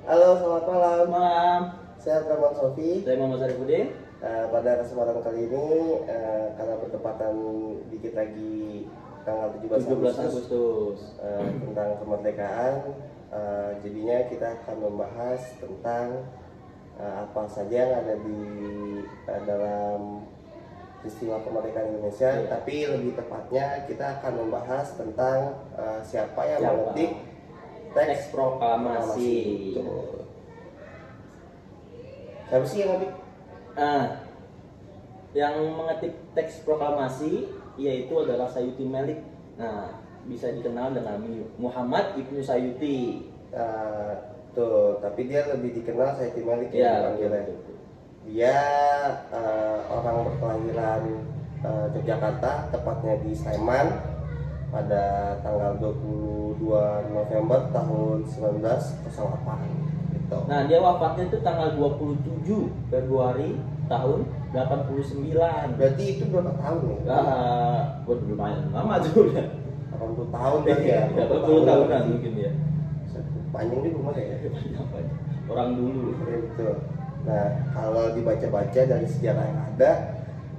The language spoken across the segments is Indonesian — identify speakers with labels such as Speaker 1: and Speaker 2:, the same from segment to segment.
Speaker 1: Halo, selamat malam.
Speaker 2: Malam,
Speaker 1: Saya Abdurrahman Sofi.
Speaker 2: saya Muhammad Sarifudin.
Speaker 1: Pada kesempatan kali ini, karena bertepatan dikit lagi tanggal 17
Speaker 2: 17
Speaker 1: Agustus,
Speaker 2: Agustus.
Speaker 1: tentang kemerdekaan, jadinya kita akan membahas tentang apa saja yang ada di dalam peristiwa kemerdekaan Indonesia.
Speaker 2: Iya.
Speaker 1: Tapi lebih tepatnya kita akan membahas tentang siapa yang
Speaker 2: Siapa?
Speaker 1: mengetik
Speaker 2: Teks proklamasi.
Speaker 1: Betul. Siapa sih yang ngetik?
Speaker 2: Yang mengetik teks proklamasi yaitu adalah Sayuti Melik. Nah, bisa dikenal dengan Muhammad Ibnu Sayuti.
Speaker 1: Tuh, tapi dia lebih dikenal Sayyidi Malik
Speaker 2: Ya,
Speaker 1: dipanggilnya.
Speaker 2: betul.
Speaker 1: Dia orang berkelahiran Yogyakarta, tepatnya di Sleman pada tanggal 22 November tahun 1908 gitu.
Speaker 2: Nah, dia wafatnya itu tanggal 27 Februari tahun 89.
Speaker 1: Berarti itu berapa tahun ya?
Speaker 2: Lumayan lama juga.
Speaker 1: 80 tahun berarti ya?
Speaker 2: 80 tahunan mungkin ya.
Speaker 1: Panjang juga umur ya?
Speaker 2: Orang dulu.
Speaker 1: Ya, betul. Nah, kalau dibaca-baca dari sejarah yang ada,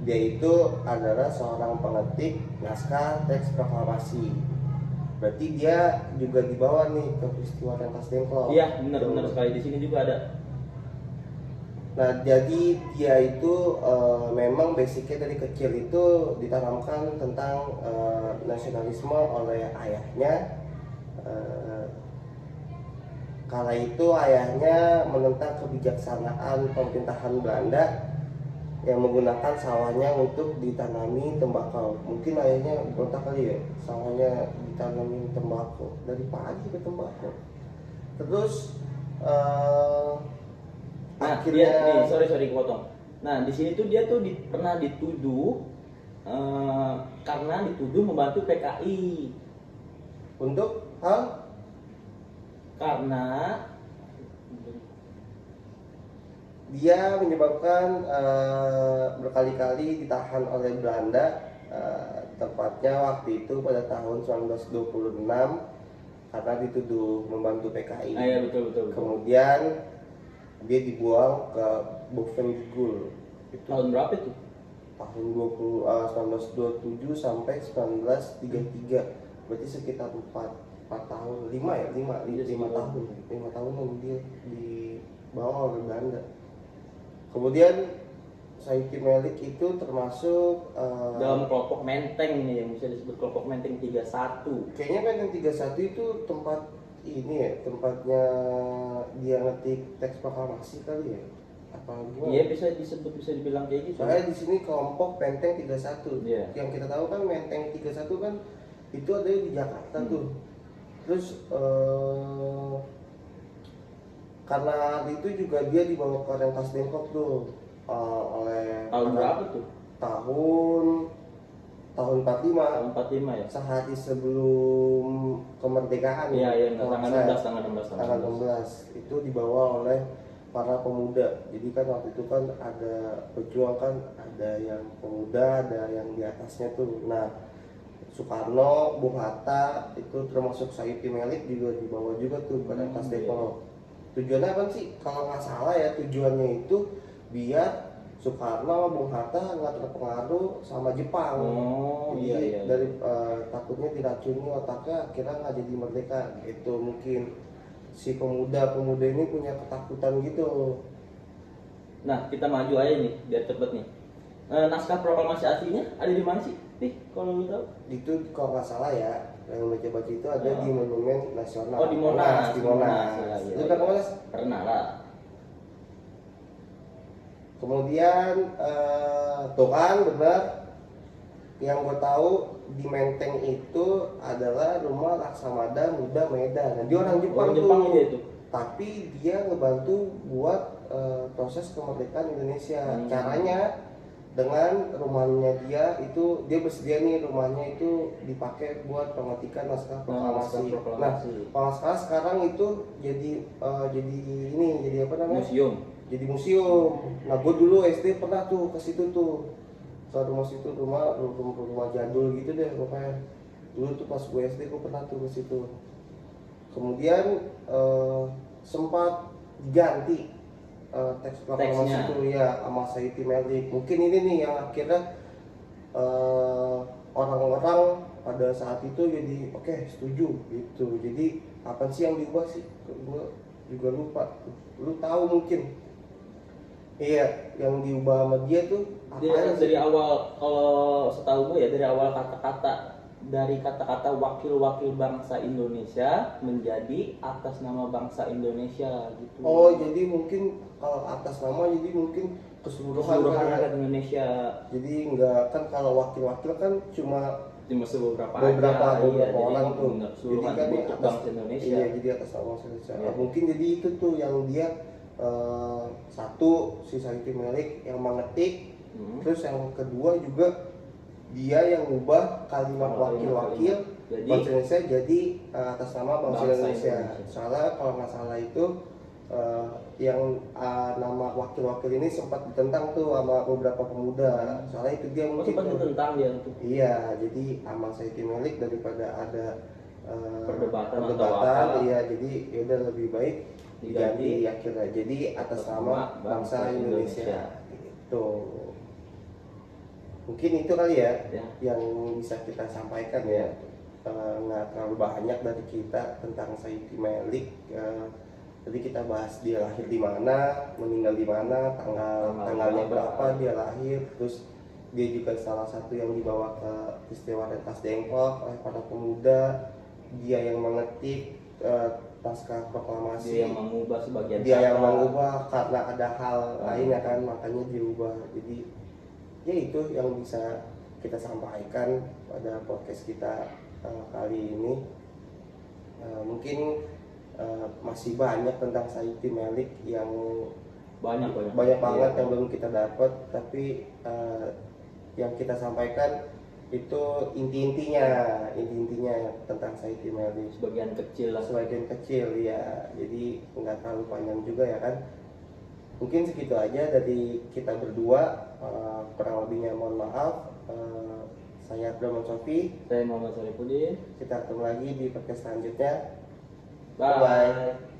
Speaker 1: dia itu adalah seorang pengetik naskah teks proklamasi. Berarti dia juga dibawa nih ke peristiwa Rentas Dengklok.
Speaker 2: Iya, benar sekali, di sini juga ada.
Speaker 1: Nah, jadi dia itu memang basicnya dari kecil itu ditanamkan tentang nasionalisme oleh ayahnya. Kala itu ayahnya menentang kebijaksanaan pemerintahan Belanda yang menggunakan sawahnya untuk ditanami tembakau. Mungkin ayahnya berontak kali ya, sawahnya ditanami tembakau, dari padi ke tembakau. Terus
Speaker 2: Nah,
Speaker 1: akhirnya
Speaker 2: dia nih, sorry potong. Nah, di sini tuh dia tuh pernah dituduh karena dituduh membantu PKI.
Speaker 1: untuk hal
Speaker 2: Karena
Speaker 1: dia menyebabkan berkali-kali ditahan oleh Belanda, tepatnya waktu itu pada tahun 1926 karena dituduh membantu PKI.
Speaker 2: ya betul.
Speaker 1: Kemudian dia dibuang ke Bovendigul. Itu
Speaker 2: Tahun berapa itu?
Speaker 1: tahun 1927 sampai 1933. Berarti sekitar 4 tahun, 5 tahunan dia dibawa oleh Belanda. Kemudian Sayyidi Melik itu termasuk
Speaker 2: Dalam kelompok Menteng nih, yang bisa disebut kelompok Menteng 31.
Speaker 1: kayaknya Menteng 31 itu tempat ini ya, tempatnya dia ngetik teks proklamasi kali ya, apa gimana?
Speaker 2: Iya, bisa dibilang kayak gitu.
Speaker 1: Soalnya di sini kelompok Menteng 31.
Speaker 2: Iya.
Speaker 1: Yang kita tahu kan Menteng 31 kan itu ada di Jakarta tuh. Terus karena itu juga dia dibawa ke Rentas Dengklok tuh oleh
Speaker 2: Tahun berapa tuh?
Speaker 1: tahun 45.
Speaker 2: Tahun 45 ya?
Speaker 1: Sehari sebelum kemerdekaan.
Speaker 2: Iya,
Speaker 1: kalau
Speaker 2: tanggal
Speaker 1: saya-
Speaker 2: 16, tanggal 16.
Speaker 1: tanggal 16 itu dibawa oleh para pemuda. Jadi kan waktu itu kan ada pejuang, kan ada yang pemuda, ada yang di atasnya tuh. Nah, Soekarno, Bung Hatta itu termasuk Sayyidi Melik juga dibawa juga tuh ke Rentas Dengklok. Tujuannya apa sih? Kalau nggak salah ya, tujuannya itu biar Soekarno, Bung Hatta nggak terpengaruh sama Jepang.
Speaker 2: Oh,
Speaker 1: Jadi
Speaker 2: iya.
Speaker 1: dari takutnya diracuni otaknya, akhirnya nggak jadi merdeka gitu. Mungkin si pemuda-pemuda ini punya ketakutan gitu.
Speaker 2: Nah, kita maju aja nih, biar cepet nih. Naskah proklamasi aslinya ada di mana sih? Kalau lu tahu?
Speaker 1: Itu kalau nggak salah ya, yang baca-baca itu ada di Monumen Nasional.
Speaker 2: Oh, di Monas.
Speaker 1: Di Monas.
Speaker 2: Iya.
Speaker 1: Lu kan Monas?
Speaker 2: Pernah lah.
Speaker 1: Kemudian tuh kan benar, yang gue tahu di Menteng itu adalah rumah Laksamada Muda Medan. Nah, dia orang Jepang,
Speaker 2: Jepang itu.
Speaker 1: Tapi dia ngebantu buat proses kemerdekaan Indonesia. Caranya dengan rumahnya dia itu, dia bersedia nih rumahnya itu dipakai buat pengetikan naskah proklamasi. Nah, kalau sekarang itu jadi apa namanya?
Speaker 2: Museum.
Speaker 1: Jadi museum. Nah, gue dulu SD pernah tuh ke situ tuh, ke rumah situ, rumah jadul gitu deh pokoknya. Dulu tuh pas gue SD gue pernah tuh ke situ. Kemudian sempat diganti teks proklamasi
Speaker 2: Teksnya.
Speaker 1: itu ya sama Sayuti Melik. Mungkin ini nih yang akhirnya orang-orang pada saat itu jadi oke, setuju gitu. Jadi apa sih yang diubah sih? Gue juga lupa. Lu tahu mungkin? Iya, yang diubah sama dia tuh
Speaker 2: Dia
Speaker 1: apa
Speaker 2: dari
Speaker 1: sih?
Speaker 2: awal, kalau setahu gue ya, dari awal kata-kata wakil-wakil bangsa Indonesia menjadi atas nama bangsa Indonesia gitu.
Speaker 1: Oh, jadi mungkin kalau atas nama jadi mungkin keseluruhan
Speaker 2: Keseluruhan
Speaker 1: kan ya.
Speaker 2: rakyat Indonesia,
Speaker 1: Jadi enggak kan kalau wakil-wakil kan cuma
Speaker 2: cuma beberapa
Speaker 1: beberapa
Speaker 2: aja. Iya,
Speaker 1: orang
Speaker 2: jadi
Speaker 1: tuh.
Speaker 2: nggak
Speaker 1: Jadi
Speaker 2: keseluruhan
Speaker 1: kan ya
Speaker 2: untuk
Speaker 1: atas
Speaker 2: bangsa Indonesia.
Speaker 1: iya, jadi atas nama bangsa Indonesia.
Speaker 2: Iya.
Speaker 1: Mungkin jadi itu tuh yang dia satu si Sayuti Melik yang mengetik, terus yang kedua juga dia yang ngubah kalimat
Speaker 2: Oh,
Speaker 1: wakil-wakil
Speaker 2: jadi
Speaker 1: bangsa Indonesia jadi atas nama bangsa
Speaker 2: Bangsa
Speaker 1: Indonesia.
Speaker 2: Indonesia.
Speaker 1: Soalnya kalau nggak salah itu yang nama wakil-wakil ini sempat ditentang tuh sama beberapa pemuda. Soalnya itu dia
Speaker 2: oh,
Speaker 1: mungkin
Speaker 2: sempat ditentang dia tuh.
Speaker 1: iya, jadi sama Sayuti Melik daripada ada
Speaker 2: Perdebatan atau apa.
Speaker 1: iya, jadi ya udah lebih baik diganti
Speaker 2: Diganti
Speaker 1: akhirnya jadi atas
Speaker 2: atas
Speaker 1: nama
Speaker 2: nama
Speaker 1: bangsa
Speaker 2: bangsa
Speaker 1: Indonesia.
Speaker 2: Indonesia.
Speaker 1: Gitu. Mungkin itu kali ya,
Speaker 2: Ya.
Speaker 1: yang bisa kita sampaikan ya. Nggak terlalu banyak dari kita tentang Sayuti Melik. Jadi kita bahas dia lahir di mana, meninggal di mana, tanggalnya berapa dia lahir, terus dia juga salah satu yang dibawa ke peristiwa Rentas Dengklok oleh para pemuda, dia yang mengetik naskah proklamasi,
Speaker 2: Dia yang mengubah sebagian
Speaker 1: dia yang
Speaker 2: kata.
Speaker 1: mengubah karena ada hal lain ya kan, makanya diubah. Jadi ya itu yang bisa kita sampaikan pada podcast kita kali ini. Mungkin masih banyak tentang Sayuti Melik yang
Speaker 2: banyak
Speaker 1: banget
Speaker 2: Iya.
Speaker 1: yang belum kita dapat, tapi yang kita sampaikan itu inti-intinya tentang Sayuti Melik.
Speaker 2: Sebagian kecil lah.
Speaker 1: Sebagian kecil ya, jadi nggak terlalu panjang juga ya kan. Mungkin segitu aja dari kita berdua. Kurang lebihnya mohon maaf. Saya Abdul Sofi.
Speaker 2: Saya Muhammad Sarifudin.
Speaker 1: Kita ketemu lagi di podcast selanjutnya.
Speaker 2: Bye.
Speaker 1: Bye.